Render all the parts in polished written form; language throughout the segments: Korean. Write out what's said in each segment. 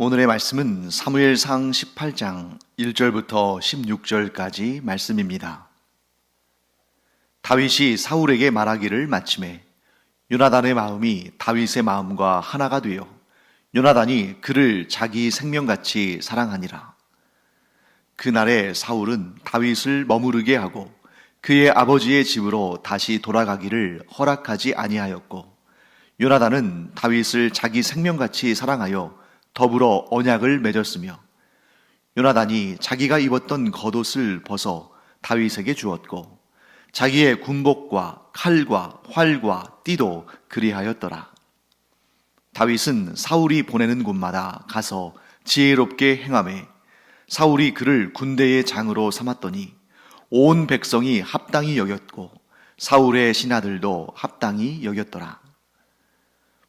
오늘의 말씀은 사무엘상 18장 1절부터 16절까지 말씀입니다. 다윗이 사울에게 말하기를 마침에 요나단의 마음이 다윗의 마음과 하나가 되어 요나단이 그를 자기 생명같이 사랑하니라. 그날에 사울은 다윗을 머무르게 하고 그의 아버지의 집으로 다시 돌아가기를 허락하지 아니하였고, 요나단은 다윗을 자기 생명같이 사랑하여 더불어 언약을 맺었으며, 요나단이 자기가 입었던 겉옷을 벗어 다윗에게 주었고 자기의 군복과 칼과 활과 띠도 그리하였더라. 다윗은 사울이 보내는 곳마다 가서 지혜롭게 행하매 사울이 그를 군대의 장으로 삼았더니 온 백성이 합당히 여겼고 사울의 신하들도 합당히 여겼더라.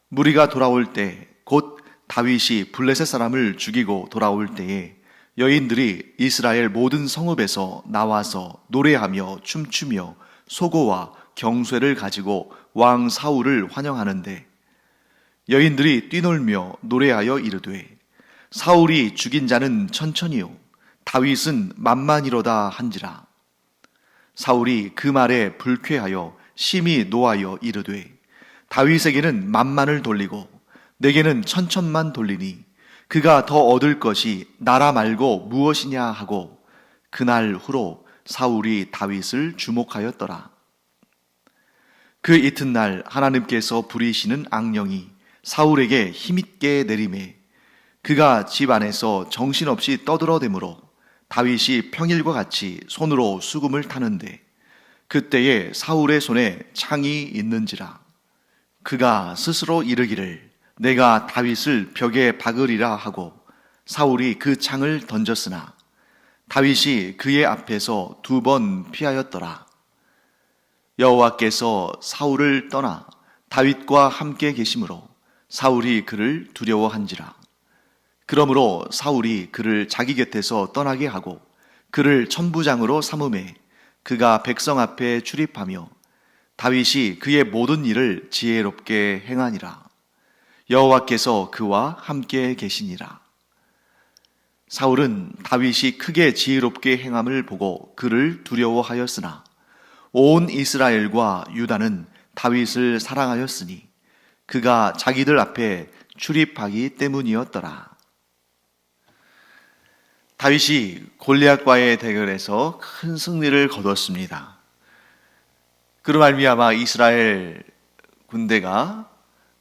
무리가 돌아올 때 곧 다윗이 블레셋 사람을 죽이고 돌아올 때에 여인들이 이스라엘 모든 성읍에서 나와서 노래하며 춤추며 소고와 경쇠를 가지고 왕 사울을 환영하는데, 여인들이 뛰놀며 노래하여 이르되 사울이 죽인 자는 천천히요 다윗은 만만이로다 한지라. 사울이 그 말에 불쾌하여 심히 노하여 이르되 다윗에게는 만만을 돌리고 내게는 천천만 돌리니 그가 더 얻을 것이 나라 말고 무엇이냐 하고, 그날 후로 사울이 다윗을 주목하였더라. 그 이튿날 하나님께서 부리시는 악령이 사울에게 힘있게 내림에 그가 집 안에서 정신없이 떠들어대므로 다윗이 평일과 같이 손으로 수금을 타는데, 그때에 사울의 손에 창이 있는지라. 그가 스스로 이르기를 내가 다윗을 벽에 박으리라 하고 사울이 그 창을 던졌으나 다윗이 그의 앞에서 2번 피하였더라. 여호와께서 사울을 떠나 다윗과 함께 계심으로 사울이 그를 두려워한지라. 그러므로 사울이 그를 자기 곁에서 떠나게 하고 그를 천부장으로 삼음해 그가 백성 앞에 출입하며 다윗이 그의 모든 일을 지혜롭게 행하니라. 여호와께서 그와 함께 계시니라. 사울은 다윗이 크게 지혜롭게 행함을 보고 그를 두려워하였으나 온 이스라엘과 유다는 다윗을 사랑하였으니 그가 자기들 앞에 출입하기 때문이었더라. 다윗이 골리앗과의 대결에서 큰 승리를 거뒀습니다. 그로 말미암아 이스라엘 군대가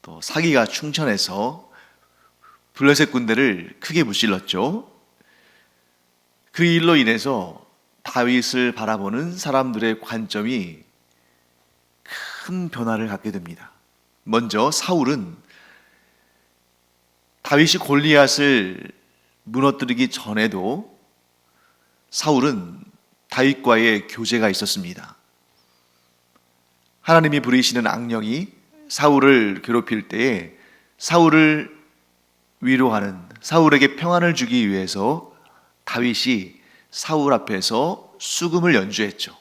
또 사기가 충천해서 블레셋 군대를 크게 무찔렀죠. 그 일로 인해서 다윗을 바라보는 사람들의 관점이 큰 변화를 갖게 됩니다. 먼저 사울은 다윗이 골리앗을 무너뜨리기 전에도 사울은 다윗과의 교제가 있었습니다. 하나님이 부리시는 악령이 사울을 괴롭힐 때에 사울을 위로하는, 사울에게 평안을 주기 위해서 다윗이 사울 앞에서 수금을 연주했죠.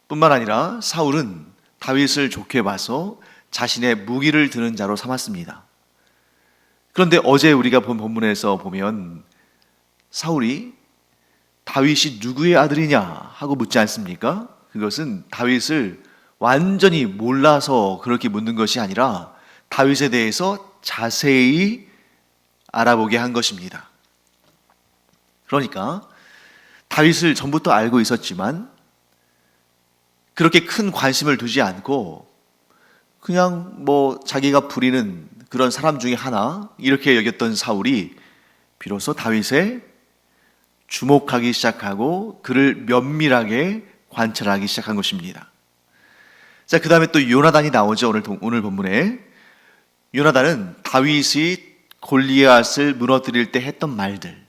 뿐만 아니라 사울은 다윗을 좋게 봐서 자신의 무기를 드는 자로 삼았습니다. 그런데 어제 우리가 본 본문에서 보면 사울이 다윗이 누구의 아들이냐 하고 묻지 않습니까? 그것은 다윗을 완전히 몰라서 그렇게 묻는 것이 아니라 다윗에 대해서 자세히 알아보게 한 것입니다. 그러니까 다윗을 전부터 알고 있었지만 그렇게 큰 관심을 두지 않고 그냥 자기가 부리는 그런 사람 중에 하나 이렇게 여겼던 사울이 비로소 다윗에 주목하기 시작하고 그를 면밀하게 관찰하기 시작한 것입니다. 자, 그 다음에 또 요나단이 나오죠. 오늘 본문에 요나단은 다윗이 골리앗을 무너뜨릴 때 했던 말들,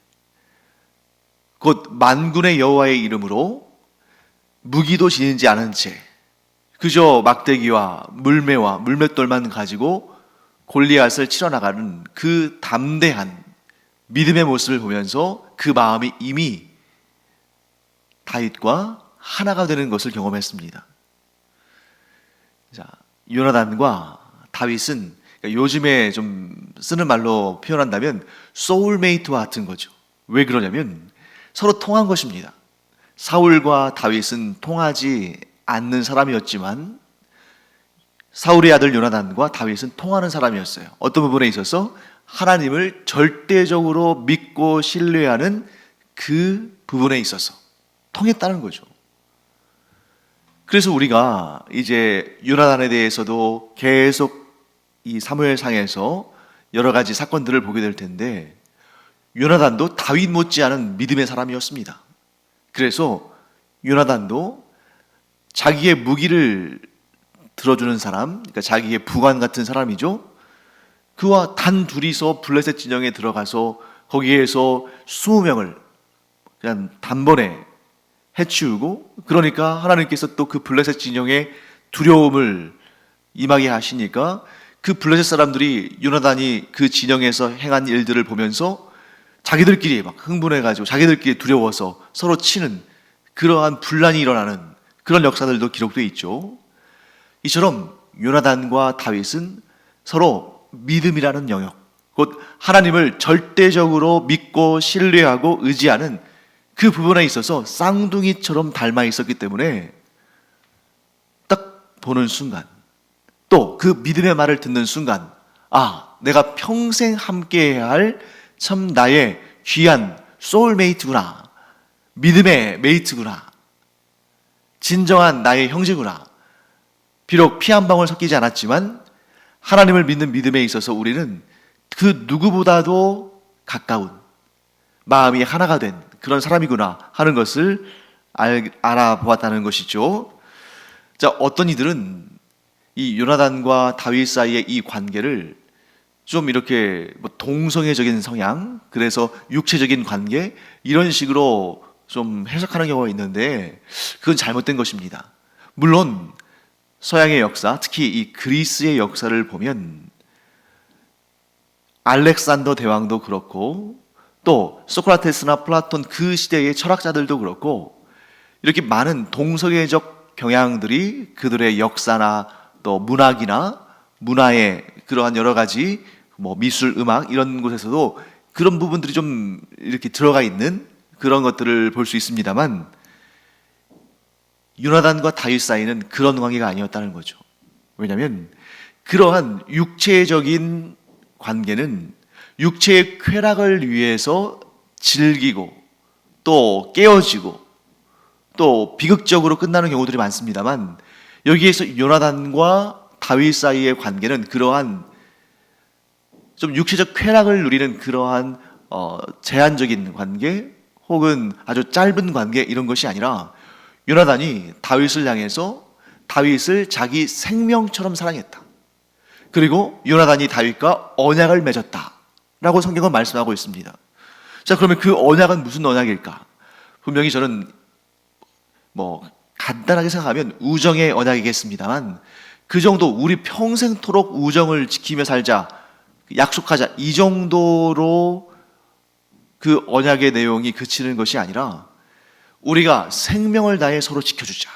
곧 만군의 여호와의 이름으로 무기도 지니지 않은 채 그저 막대기와 물매와 물맷돌만 가지고 골리앗을 치러 나가는 그 담대한 믿음의 모습을 보면서 그 마음이 이미 다윗과 하나가 되는 것을 경험했습니다. 자, 요나단과 다윗은 그러니까 요즘에 좀 쓰는 말로 표현한다면 소울메이트와 같은 거죠. 왜 그러냐면 서로 통한 것입니다. 사울과 다윗은 통하지 않는 사람이었지만 사울의 아들 요나단과 다윗은 통하는 사람이었어요. 어떤 부분에 있어서 하나님을 절대적으로 믿고 신뢰하는 그 부분에 있어서 통했다는 거죠. 그래서 우리가 이제 요나단에 대해서도 계속 이 사무엘상에서 여러 가지 사건들을 보게 될 텐데 요나단도 다윗 못지않은 믿음의 사람이었습니다. 그래서 요나단도 자기의 무기를 들어주는 사람, 그러니까 자기의 부관 같은 사람이죠. 그와 단 둘이서 블레셋 진영에 들어가서 거기에서 20명을 그냥 단번에 해치우고, 그러니까 하나님께서 또 그 블레셋 진영에 두려움을 임하게 하시니까 그 블레셋 사람들이 요나단이 그 진영에서 행한 일들을 보면서 자기들끼리 막 흥분해가지고 자기들끼리 두려워서 서로 치는 그러한 분란이 일어나는 그런 역사들도 기록되어 있죠. 이처럼 요나단과 다윗은 서로 믿음이라는 영역, 곧 하나님을 절대적으로 믿고 신뢰하고 의지하는 그 부분에 있어서 쌍둥이처럼 닮아 있었기 때문에 딱 보는 순간, 또 그 믿음의 말을 듣는 순간, 아, 내가 평생 함께해야 할 참 나의 귀한 소울메이트구나, 믿음의 메이트구나, 진정한 나의 형제구나. 비록 피 한 방울 섞이지 않았지만 하나님을 믿는 믿음에 있어서 우리는 그 누구보다도 가까운, 마음이 하나가 된 그런 사람이구나 하는 것을 알아보았다는 것이죠. 자, 어떤 이들은 이 요나단과 다윗 사이의 이 관계를 좀 이렇게 동성애적인 성향, 그래서 육체적인 관계, 이런 식으로 좀 해석하는 경우가 있는데 그건 잘못된 것입니다. 물론 서양의 역사, 특히 이 그리스의 역사를 보면 알렉산더 대왕도 그렇고 또 소크라테스나 플라톤 그 시대의 철학자들도 그렇고 이렇게 많은 동성애적 경향들이 그들의 역사나 또 문학이나 문화의 그러한 여러 가지 미술, 음악 이런 곳에서도 그런 부분들이 좀 이렇게 들어가 있는 그런 것들을 볼 수 있습니다만 요나단과 다윗 사이는 그런 관계가 아니었다는 거죠. 왜냐하면 그러한 육체적인 관계는 육체의 쾌락을 위해서 즐기고 또 깨어지고 또 비극적으로 끝나는 경우들이 많습니다만 여기에서 요나단과 다윗 사이의 관계는 그러한 좀 육체적 쾌락을 누리는 그러한 제한적인 관계 혹은 아주 짧은 관계 이런 것이 아니라 요나단이 다윗을 향해서 다윗을 자기 생명처럼 사랑했다. 그리고 요나단이 다윗과 언약을 맺었다 라고 성경은 말씀하고 있습니다. 자, 그러면 그 언약은 무슨 언약일까? 분명히 저는 간단하게 생각하면 우정의 언약이겠습니다만 그 정도 우리 평생토록 우정을 지키며 살자, 약속하자, 이 정도로 그 언약의 내용이 그치는 것이 아니라 우리가 생명을 다해 서로 지켜주자,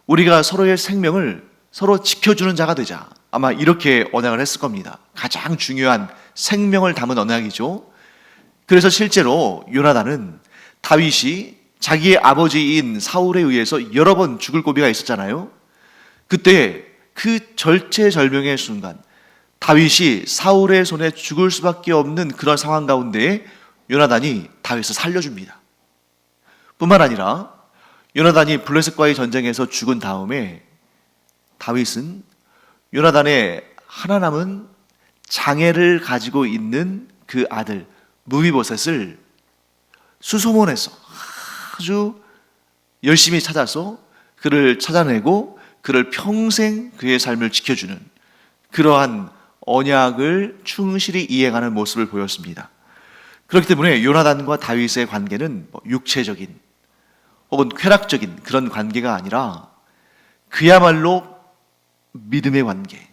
우리가 서로의 생명을 서로 지켜주는 자가 되자, 아마 이렇게 언약을 했을 겁니다. 가장 중요한 생명을 담은 언약이죠. 그래서 실제로 요나단은 다윗이 자기의 아버지인 사울에 의해서 여러 번 죽을 고비가 있었잖아요. 그때 그 절체절명의 순간 다윗이 사울의 손에 죽을 수밖에 없는 그런 상황 가운데에 요나단이 다윗을 살려줍니다. 뿐만 아니라 요나단이 블레셋과의 전쟁에서 죽은 다음에 다윗은 요나단의 하나 남은 장애를 가지고 있는 그 아들 무비보셋을 수소문해서 아주 열심히 찾아서 그를 찾아내고 그를 평생 그의 삶을 지켜주는 그러한 언약을 충실히 이행하는 모습을 보였습니다. 그렇기 때문에 요나단과 다윗의 관계는 육체적인 혹은 쾌락적인 그런 관계가 아니라 그야말로 믿음의 관계,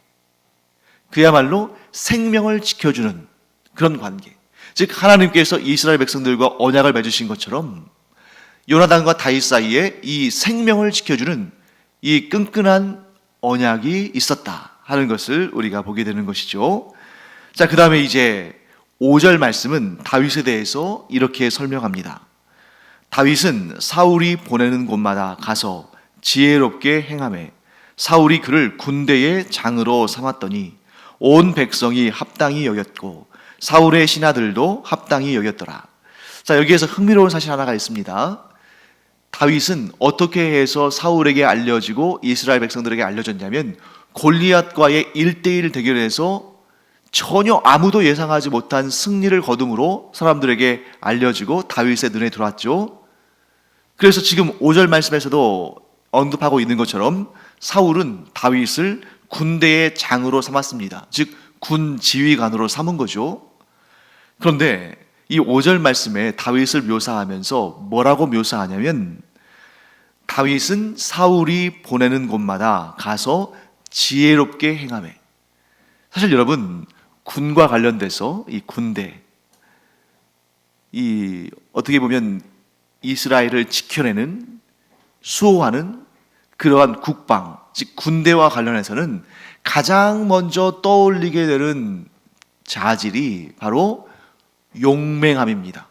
그야말로 생명을 지켜주는 그런 관계, 즉 하나님께서 이스라엘 백성들과 언약을 맺으신 것처럼 요나단과 다윗 사이에 이 생명을 지켜주는 이 끈끈한 언약이 있었다 하는 것을 우리가 보게 되는 것이죠. 자, 그 다음에 이제 5절 말씀은 다윗에 대해서 이렇게 설명합니다. 다윗은 사울이 보내는 곳마다 가서 지혜롭게 행하매 사울이 그를 군대의 장으로 삼았더니 온 백성이 합당히 여겼고 사울의 신하들도 합당히 여겼더라. 자, 여기에서 흥미로운 사실 하나가 있습니다. 다윗은 어떻게 해서 사울에게 알려지고 이스라엘 백성들에게 알려졌냐면 골리앗과의 1대1 대결에서 전혀 아무도 예상하지 못한 승리를 거둠으로 사람들에게 알려지고 다윗의 눈에 들어왔죠. 그래서 지금 5절 말씀에서도 언급하고 있는 것처럼 사울은 다윗을 군대의 장으로 삼았습니다. 즉 군 지휘관으로 삼은 거죠. 그런데 이 5절 말씀에 다윗을 묘사하면서 뭐라고 묘사하냐면 다윗은 사울이 보내는 곳마다 가서 지혜롭게 행하매. 사실 여러분, 군과 관련돼서 이 군대, 이 어떻게 보면 이스라엘을 지켜내는, 수호하는 그러한 국방, 즉 군대와 관련해서는 가장 먼저 떠올리게 되는 자질이 바로 용맹함입니다.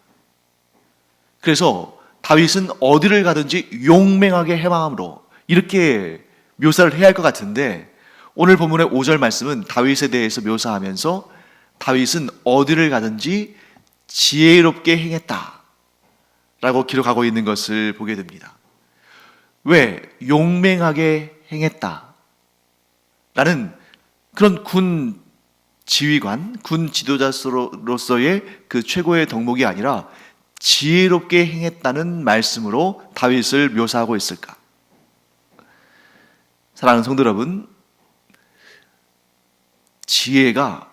그래서 다윗은 어디를 가든지 용맹하게 해방함으로 이렇게 묘사를 해야 할 것 같은데, 오늘 본문의 5절 말씀은 다윗에 대해서 묘사하면서 다윗은 어디를 가든지 지혜롭게 행했다 라고 기록하고 있는 것을 보게 됩니다. 왜 용맹하게 행했다 라는 그런 군 지휘관, 군 지도자로서의 그 최고의 덕목이 아니라 지혜롭게 행했다는 말씀으로 다윗을 묘사하고 있을까? 사랑하는 성도 여러분, 지혜가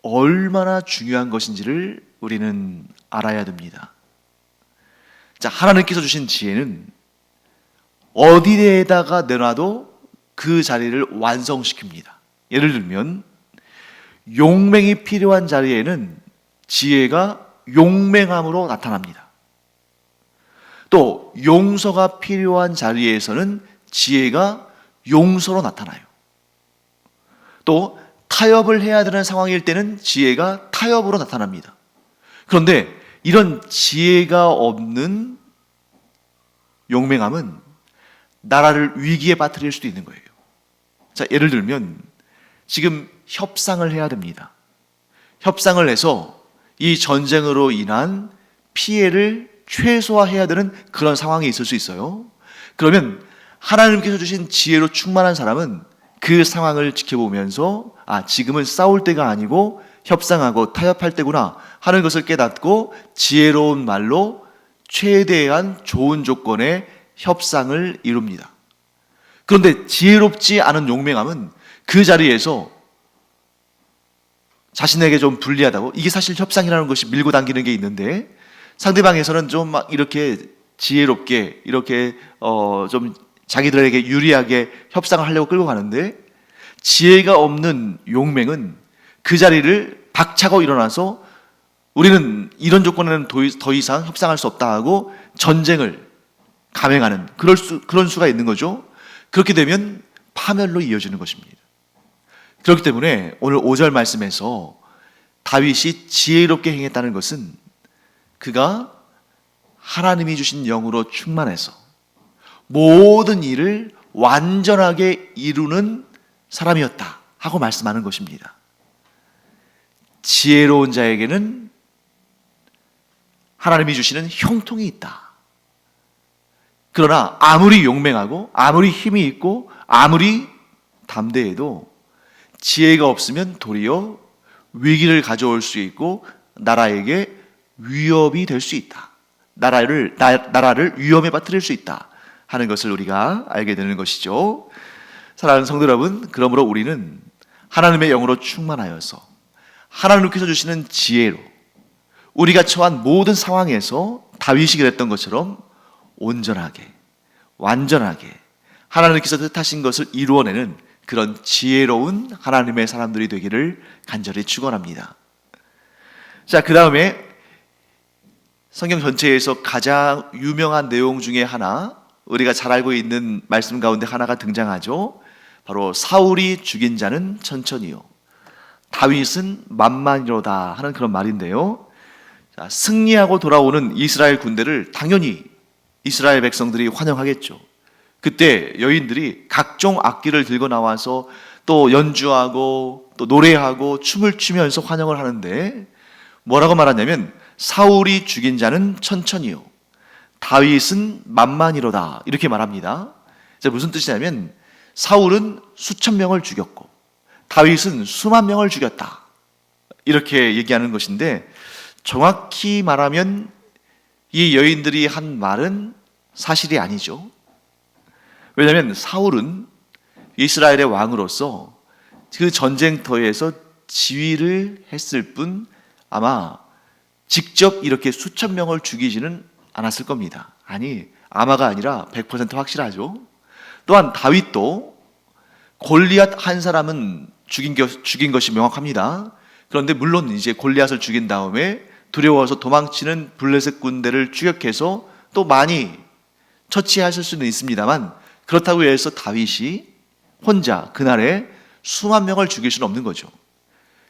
얼마나 중요한 것인지를 우리는 알아야 됩니다. 자, 하나님께서 주신 지혜는 어디에다가 내놔도 그 자리를 완성시킵니다. 예를 들면 용맹이 필요한 자리에는 지혜가 용맹함으로 나타납니다. 또 용서가 필요한 자리에서는 지혜가 용서로 나타나요. 또 타협을 해야 되는 상황일 때는 지혜가 타협으로 나타납니다. 그런데 이런 지혜가 없는 용맹함은 나라를 위기에 빠뜨릴 수도 있는 거예요. 자, 예를 들면 지금 협상을 해야 됩니다. 협상을 해서 이 전쟁으로 인한 피해를 최소화해야 되는 그런 상황이 있을 수 있어요. 그러면 하나님께서 주신 지혜로 충만한 사람은 그 상황을 지켜보면서 지금은 싸울 때가 아니고 협상하고 타협할 때구나 하는 것을 깨닫고 지혜로운 말로 최대한 좋은 조건의 협상을 이룹니다. 그런데 지혜롭지 않은 용맹함은 그 자리에서 자신에게 좀 불리하다고, 이게 사실 협상이라는 것이 밀고 당기는 게 있는데 상대방에서는 좀 막 이렇게 지혜롭게 이렇게 좀 자기들에게 유리하게 협상을 하려고 끌고 가는데, 지혜가 없는 용맹은 그 자리를 박차고 일어나서 우리는 이런 조건에는 더 이상 협상할 수 없다 하고 전쟁을 감행하는 그런 수가 있는 거죠. 그렇게 되면 파멸로 이어지는 것입니다. 그렇기 때문에 오늘 5절 말씀에서 다윗이 지혜롭게 행했다는 것은 그가 하나님이 주신 영으로 충만해서 모든 일을 완전하게 이루는 사람이었다 하고 말씀하는 것입니다. 지혜로운 자에게는 하나님이 주시는 형통이 있다. 그러나 아무리 용맹하고 아무리 힘이 있고 아무리 담대해도 지혜가 없으면 도리어 위기를 가져올 수 있고 나라에게 위협이 될 수 있다. 나라를 위험에 빠뜨릴 수 있다 하는 것을 우리가 알게 되는 것이죠. 사랑하는 성도 여러분, 그러므로 우리는 하나님의 영으로 충만하여서 하나님께서 주시는 지혜로 우리가 처한 모든 상황에서 다윗이 그랬던 것처럼 온전하게, 완전하게 하나님께서 뜻하신 것을 이루어내는 그런 지혜로운 하나님의 사람들이 되기를 간절히 축원합니다. 자, 그 다음에 성경 전체에서 가장 유명한 내용 중에 하나, 우리가 잘 알고 있는 말씀 가운데 하나가 등장하죠. 바로 사울이 죽인 자는 천천히요, 다윗은 만만이로다 하는 그런 말인데요. 자, 승리하고 돌아오는 이스라엘 군대를 당연히 이스라엘 백성들이 환영하겠죠. 그때 여인들이 각종 악기를 들고 나와서 또 연주하고 또 노래하고 춤을 추면서 환영을 하는데, 뭐라고 말하냐면 사울이 죽인 자는 천천히요, 다윗은 만만이로다 이렇게 말합니다. 무슨 뜻이냐면 사울은 수천 명을 죽였고 다윗은 수만 명을 죽였다 이렇게 얘기하는 것인데, 정확히 말하면 이 여인들이 한 말은 사실이 아니죠. 왜냐하면 사울은 이스라엘의 왕으로서 그 전쟁터에서 지휘를 했을 뿐 아마 직접 이렇게 수천 명을 죽이지는 않았을 겁니다. 아니, 아마가 아니라 100% 확실하죠. 또한 다윗도 골리앗 한 사람은 죽인 것이 명확합니다. 그런데 물론 이제 골리앗을 죽인 다음에 두려워서 도망치는 블레셋 군대를 추격해서 또 많이 처치하실 수는 있습니다만, 그렇다고 해서 다윗이 혼자 그날에 수만 명을 죽일 수는 없는 거죠.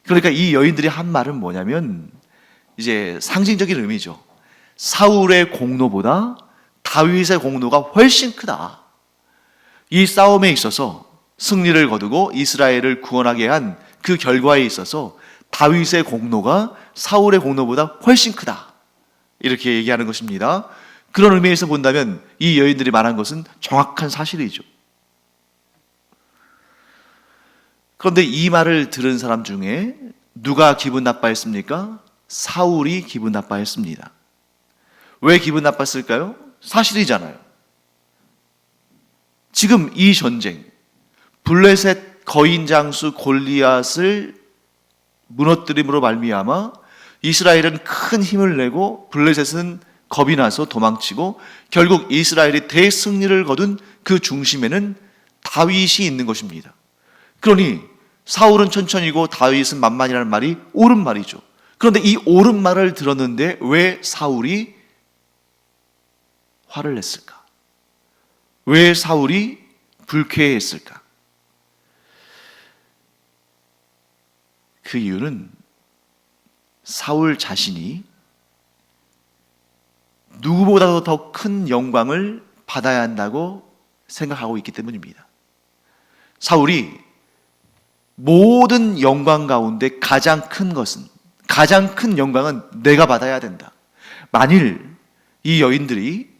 그러니까 이 여인들이 한 말은 뭐냐면 이제 상징적인 의미죠. 사울의 공로보다 다윗의 공로가 훨씬 크다. 이 싸움에 있어서 승리를 거두고 이스라엘을 구원하게 한 그 결과에 있어서 다윗의 공로가 사울의 공로보다 훨씬 크다, 이렇게 얘기하는 것입니다. 그런 의미에서 본다면 이 여인들이 말한 것은 정확한 사실이죠. 그런데 이 말을 들은 사람 중에 누가 기분 나빠했습니까? 사울이 기분 나빠했습니다. 왜 기분 나빴을까요? 사실이잖아요. 지금 이 전쟁, 블레셋 거인 장수 골리앗을 무너뜨림으로 말미암아 이스라엘은 큰 힘을 내고 블레셋은 겁이 나서 도망치고 결국 이스라엘이 대승리를 거둔 그 중심에는 다윗이 있는 것입니다. 그러니 사울은 천천히고 다윗은 만만이라는 말이 옳은 말이죠. 그런데 이 옳은 말을 들었는데 왜 사울이 화를 냈을까? 왜 사울이 불쾌했을까? 그 이유는 사울 자신이 누구보다도 더 큰 영광을 받아야 한다고 생각하고 있기 때문입니다. 사울이 모든 영광 가운데 가장 큰 것은, 가장 큰 영광은 내가 받아야 된다. 만일 이 여인들이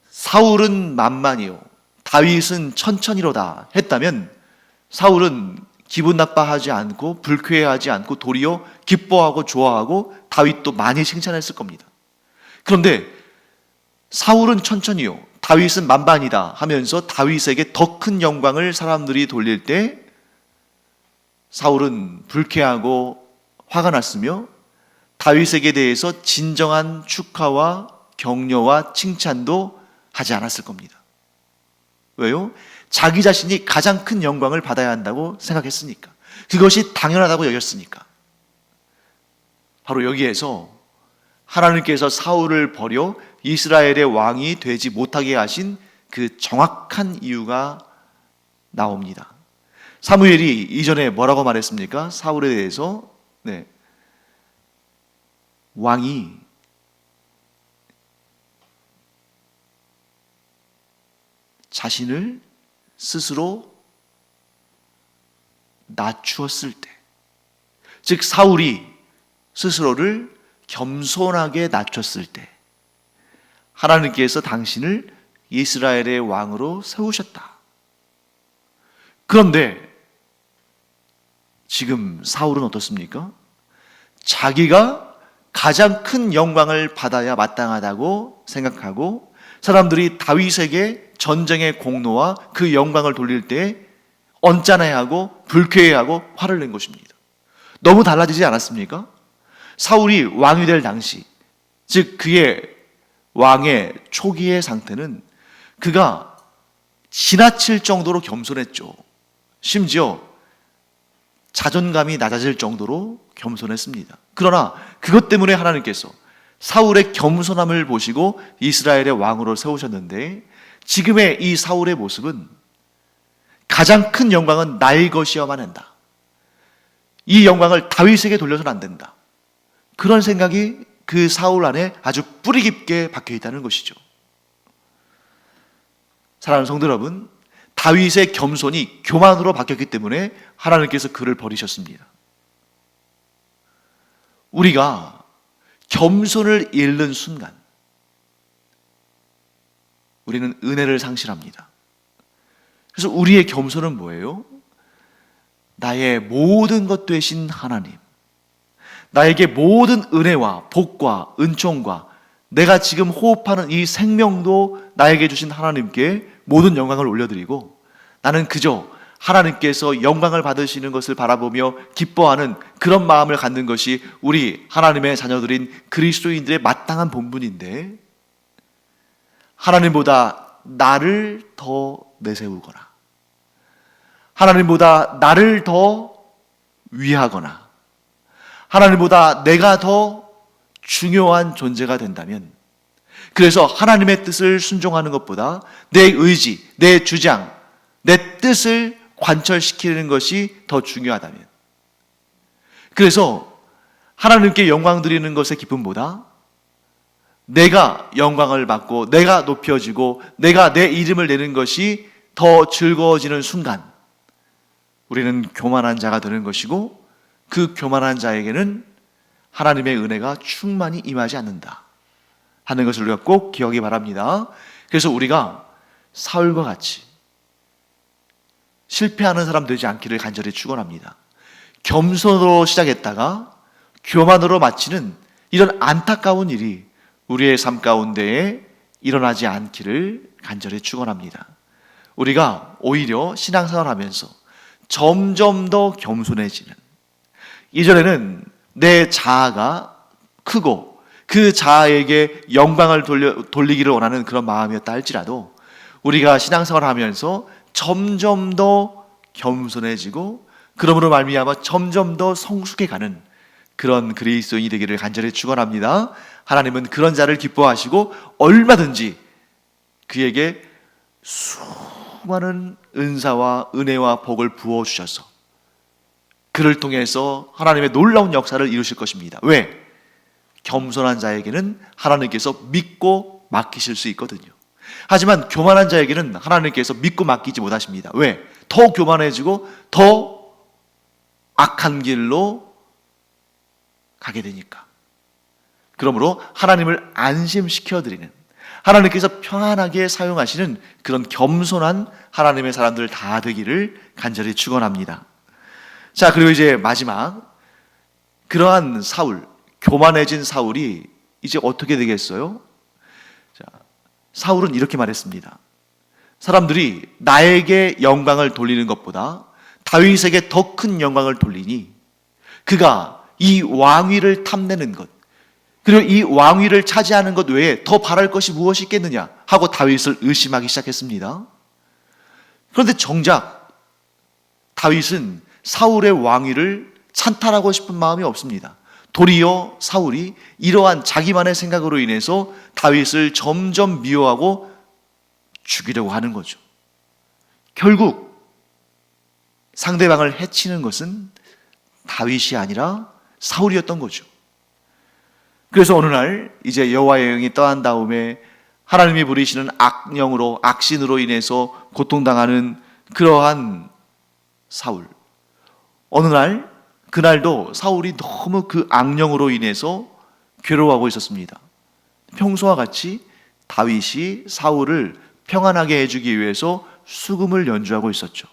사울은 만만이요, 다윗은 천천히로다 했다면 사울은 기분 나빠하지 않고 불쾌해하지 않고 도리어 기뻐하고 좋아하고 다윗도 많이 칭찬했을 겁니다. 그런데 사울은 천천히요, 다윗은 만반이다 하면서 다윗에게 더 큰 영광을 사람들이 돌릴 때 사울은 불쾌하고 화가 났으며 다윗에게 대해서 진정한 축하와 격려와 칭찬도 하지 않았을 겁니다. 왜요? 자기 자신이 가장 큰 영광을 받아야 한다고 생각했으니까, 그것이 당연하다고 여겼으니까. 바로 여기에서 하나님께서 사울을 버려 이스라엘의 왕이 되지 못하게 하신 그 정확한 이유가 나옵니다. 사무엘이 이전에 뭐라고 말했습니까? 사울에 대해서 왕이 자신을 스스로 낮추었을 때, 즉 사울이 스스로를 겸손하게 낮췄을 때 하나님께서 당신을 이스라엘의 왕으로 세우셨다. 그런데 지금 사울은 어떻습니까? 자기가 가장 큰 영광을 받아야 마땅하다고 생각하고 사람들이 다윗에게 전쟁의 공로와 그 영광을 돌릴 때 언짢아해하고 불쾌해하고 화를 낸 것입니다. 너무 달라지지 않았습니까? 사울이 왕이 될 당시, 즉 그의 왕의 초기의 상태는 그가 지나칠 정도로 겸손했죠. 심지어 자존감이 낮아질 정도로 겸손했습니다. 그러나 그것 때문에 하나님께서 사울의 겸손함을 보시고 이스라엘의 왕으로 세우셨는데, 지금의 이 사울의 모습은 가장 큰 영광은 나의 것이어야만 한다. 이 영광을 다윗에게 돌려서는 안 된다. 그런 생각이 그 사울 안에 아주 뿌리 깊게 박혀 있다는 것이죠. 사랑하는 성도 여러분, 다윗의 겸손이 교만으로 바뀌었기 때문에 하나님께서 그를 버리셨습니다. 우리가 겸손을 잃는 순간 우리는 은혜를 상실합니다. 그래서 우리의 겸손은 뭐예요? 나의 모든 것 되신 하나님, 나에게 모든 은혜와 복과 은총과 내가 지금 호흡하는 이 생명도 나에게 주신 하나님께 모든 영광을 올려드리고, 나는 그저 하나님께서 영광을 받으시는 것을 바라보며 기뻐하는 그런 마음을 갖는 것이 우리 하나님의 자녀들인 그리스도인들의 마땅한 본분인데, 하나님보다 나를 더 내세우거나 하나님보다 나를 더 위하거나 하나님보다 내가 더 중요한 존재가 된다면, 그래서 하나님의 뜻을 순종하는 것보다 내 의지, 내 주장, 내 뜻을 관철시키는 것이 더 중요하다면, 그래서 하나님께 영광 드리는 것의 기쁨보다 내가 영광을 받고 내가 높여지고 내가 내 이름을 내는 것이 더 즐거워지는 순간 우리는 교만한 자가 되는 것이고, 그 교만한 자에게는 하나님의 은혜가 충만히 임하지 않는다 하는 것을 우리가 꼭 기억이 바랍니다. 그래서 우리가 사울과 같이 실패하는 사람 되지 않기를 간절히 축원합니다. 겸손으로 시작했다가 교만으로 마치는 이런 안타까운 일이 우리의 삶 가운데에 일어나지 않기를 간절히 축원합니다. 우리가 오히려 신앙생활하면서 점점 더 겸손해지는, 이전에는 내 자아가 크고 그 자아에게 영광을 돌리기를 원하는 그런 마음이었다 할지라도, 우리가 신앙생활하면서 점점 더 겸손해지고 그러므로 말미암아 점점 더 성숙해가는 그런 그리스도인이 되기를 간절히 축원합니다. 하나님은 그런 자를 기뻐하시고 얼마든지 그에게 수많은 은사와 은혜와 복을 부어주셔서 그를 통해서 하나님의 놀라운 역사를 이루실 것입니다. 왜? 겸손한 자에게는 하나님께서 믿고 맡기실 수 있거든요. 하지만 교만한 자에게는 하나님께서 믿고 맡기지 못하십니다. 왜? 더 교만해지고 더 악한 길로 가게 되니까. 그러므로 하나님을 안심시켜드리는, 하나님께서 평안하게 사용하시는 그런 겸손한 하나님의 사람들 다 되기를 간절히 축원합니다. 자, 그리고 이제 마지막, 그러한 사울, 교만해진 사울이 이제 어떻게 되겠어요? 자, 사울은 이렇게 말했습니다. 사람들이 나에게 영광을 돌리는 것보다 다윗에게 더 큰 영광을 돌리니 그가 이 왕위를 탐내는 것, 그리고 이 왕위를 차지하는 것 외에 더 바랄 것이 무엇이 있겠느냐 하고 다윗을 의심하기 시작했습니다. 그런데 정작 다윗은 사울의 왕위를 찬탈하고 싶은 마음이 없습니다. 도리어 사울이 이러한 자기만의 생각으로 인해서 다윗을 점점 미워하고 죽이려고 하는 거죠. 결국 상대방을 해치는 것은 다윗이 아니라 사울이었던 거죠. 그래서 어느 날 이제 여호와의 영이 떠난 다음에 하나님이 부리시는 악령으로, 악신으로 인해서 고통당하는 그러한 사울, 어느 날, 그날도 사울이 너무 그 악령으로 인해서 괴로워하고 있었습니다. 평소와 같이 다윗이 사울을 평안하게 해주기 위해서 수금을 연주하고 있었죠.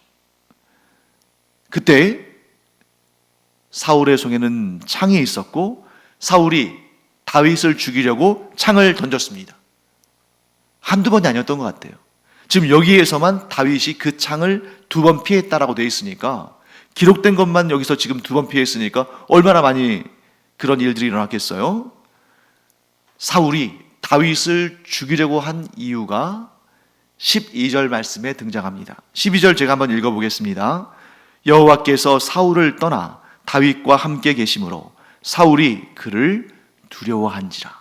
그때 사울의 손에는 창이 있었고 사울이 다윗을 죽이려고 창을 던졌습니다. 한두 번이 아니었던 것 같아요. 지금 여기에서만 다윗이 그 창을 2번 피했다라고 되어 있으니까, 기록된 것만 여기서 지금 2번 피했으니까 얼마나 많이 그런 일들이 일어났겠어요? 사울이 다윗을 죽이려고 한 이유가 12절 말씀에 등장합니다. 12절 제가 한번 읽어보겠습니다. 여호와께서 사울을 떠나 다윗과 함께 계심으로 사울이 그를 두려워한지라.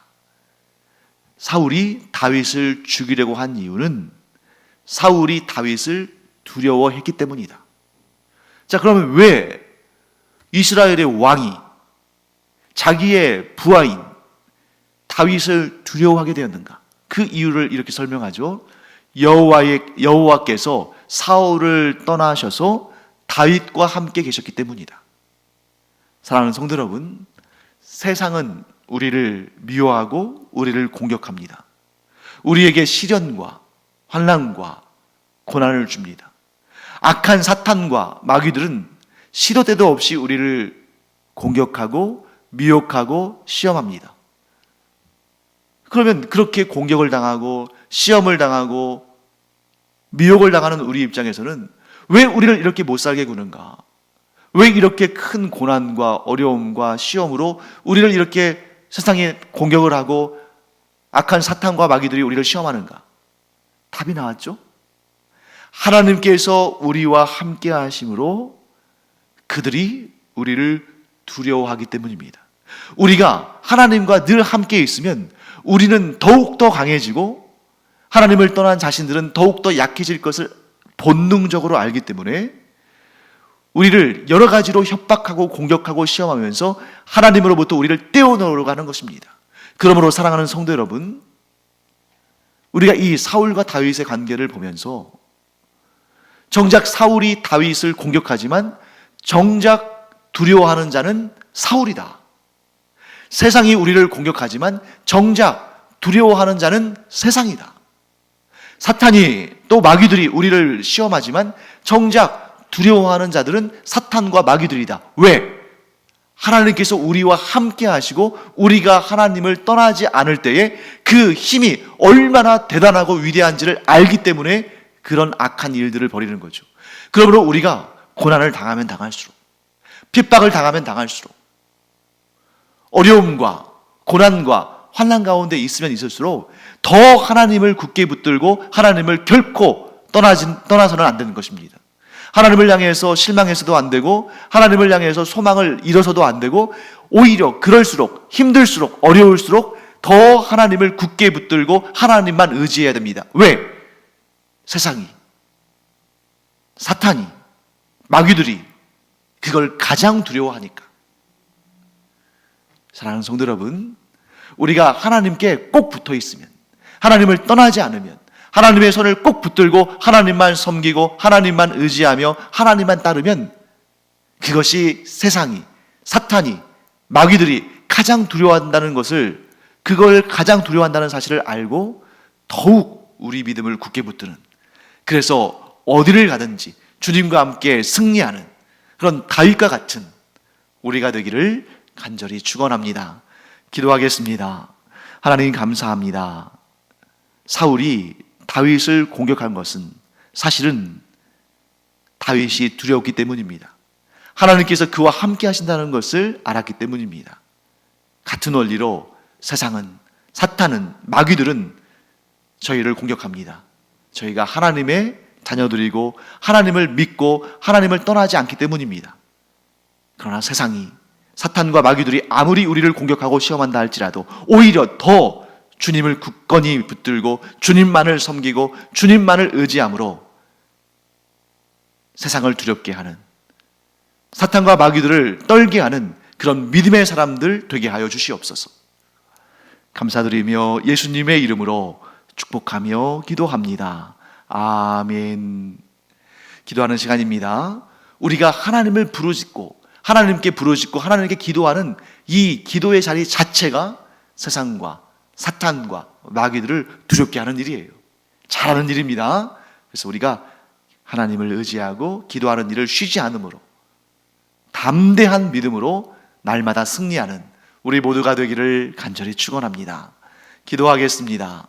사울이 다윗을 죽이려고 한 이유는 사울이 다윗을 두려워했기 때문이다. 자, 그러면 왜 이스라엘의 왕이 자기의 부하인 다윗을 두려워하게 되었는가? 그 이유를 이렇게 설명하죠. 여호와께서 사울을 떠나셔서 다윗과 함께 계셨기 때문이다. 사랑하는 성도 여러분, 세상은 우리를 미워하고 우리를 공격합니다. 우리에게 시련과 환난과 고난을 줍니다. 악한 사탄과 마귀들은 시도 때도 없이 우리를 공격하고 미혹하고 시험합니다. 그러면 그렇게 공격을 당하고 시험을 당하고 미혹을 당하는 우리 입장에서는 왜 우리를 이렇게 못 살게 구는가? 왜 이렇게 큰 고난과 어려움과 시험으로 우리를 이렇게 세상에 공격을 하고 악한 사탄과 마귀들이 우리를 시험하는가? 답이 나왔죠? 하나님께서 우리와 함께 하심으로 그들이 우리를 두려워하기 때문입니다. 우리가 하나님과 늘 함께 있으면 우리는 더욱더 강해지고 하나님을 떠난 자신들은 더욱더 약해질 것을 본능적으로 알기 때문에 우리를 여러 가지로 협박하고 공격하고 시험하면서 하나님으로부터 우리를 떼어놓으려고 하는 것입니다. 그러므로 사랑하는 성도 여러분, 우리가 이 사울과 다윗의 관계를 보면서 정작 사울이 다윗을 공격하지만 정작 두려워하는 자는 사울이다. 세상이 우리를 공격하지만 정작 두려워하는 자는 세상이다. 사탄이 또 마귀들이 우리를 시험하지만 정작 두려워하는 자들은 사탄과 마귀들이다. 왜? 하나님께서 우리와 함께 하시고 우리가 하나님을 떠나지 않을 때에 그 힘이 얼마나 대단하고 위대한지를 알기 때문에 그런 악한 일들을 벌이는 거죠. 그러므로 우리가 고난을 당하면 당할수록, 핍박을 당하면 당할수록, 어려움과 고난과 환난 가운데 있으면 있을수록 더 하나님을 굳게 붙들고 하나님을 결코 떠나서는 안 되는 것입니다. 하나님을 향해서 실망해서도 안 되고 하나님을 향해서 소망을 잃어서도 안 되고 오히려 그럴수록 힘들수록 어려울수록 더 하나님을 굳게 붙들고 하나님만 의지해야 됩니다. 왜? 세상이, 사탄이, 마귀들이 그걸 가장 두려워하니까. 사랑하는 성도 여러분, 우리가 하나님께 꼭 붙어 있으면, 하나님을 떠나지 않으면, 하나님의 손을 꼭 붙들고 하나님만 섬기고 하나님만 의지하며 하나님만 따르면 그것이 세상이, 사탄이, 마귀들이 가장 두려워한다는 것을, 그걸 가장 두려워한다는 사실을 알고 더욱 우리 믿음을 굳게 붙드는, 그래서 어디를 가든지 주님과 함께 승리하는 그런 다윗과 같은 우리가 되기를 간절히 축원합니다. 기도하겠습니다. 하나님 감사합니다. 사울이 다윗을 공격한 것은 사실은 다윗이 두려웠기 때문입니다. 하나님께서 그와 함께 하신다는 것을 알았기 때문입니다. 같은 원리로 세상은, 사탄은, 마귀들은 저희를 공격합니다. 저희가 하나님의 자녀들이고 하나님을 믿고 하나님을 떠나지 않기 때문입니다. 그러나 세상이, 사탄과 마귀들이 아무리 우리를 공격하고 시험한다 할지라도 오히려 더 주님을 굳건히 붙들고 주님만을 섬기고 주님만을 의지함으로 세상을 두렵게 하는, 사탄과 마귀들을 떨게 하는 그런 믿음의 사람들 되게 하여 주시옵소서. 감사드리며 예수님의 이름으로 축복하며 기도합니다. 아멘. 기도하는 시간입니다. 우리가 하나님을 부르짖고 하나님께 부르짖고 하나님께 기도하는 이 기도의 자리 자체가 세상과 사탄과 마귀들을 두렵게 하는 일이에요. 잘하는 일입니다. 그래서 우리가 하나님을 의지하고 기도하는 일을 쉬지 않으므로 담대한 믿음으로 날마다 승리하는 우리 모두가 되기를 간절히 축원합니다. 기도하겠습니다.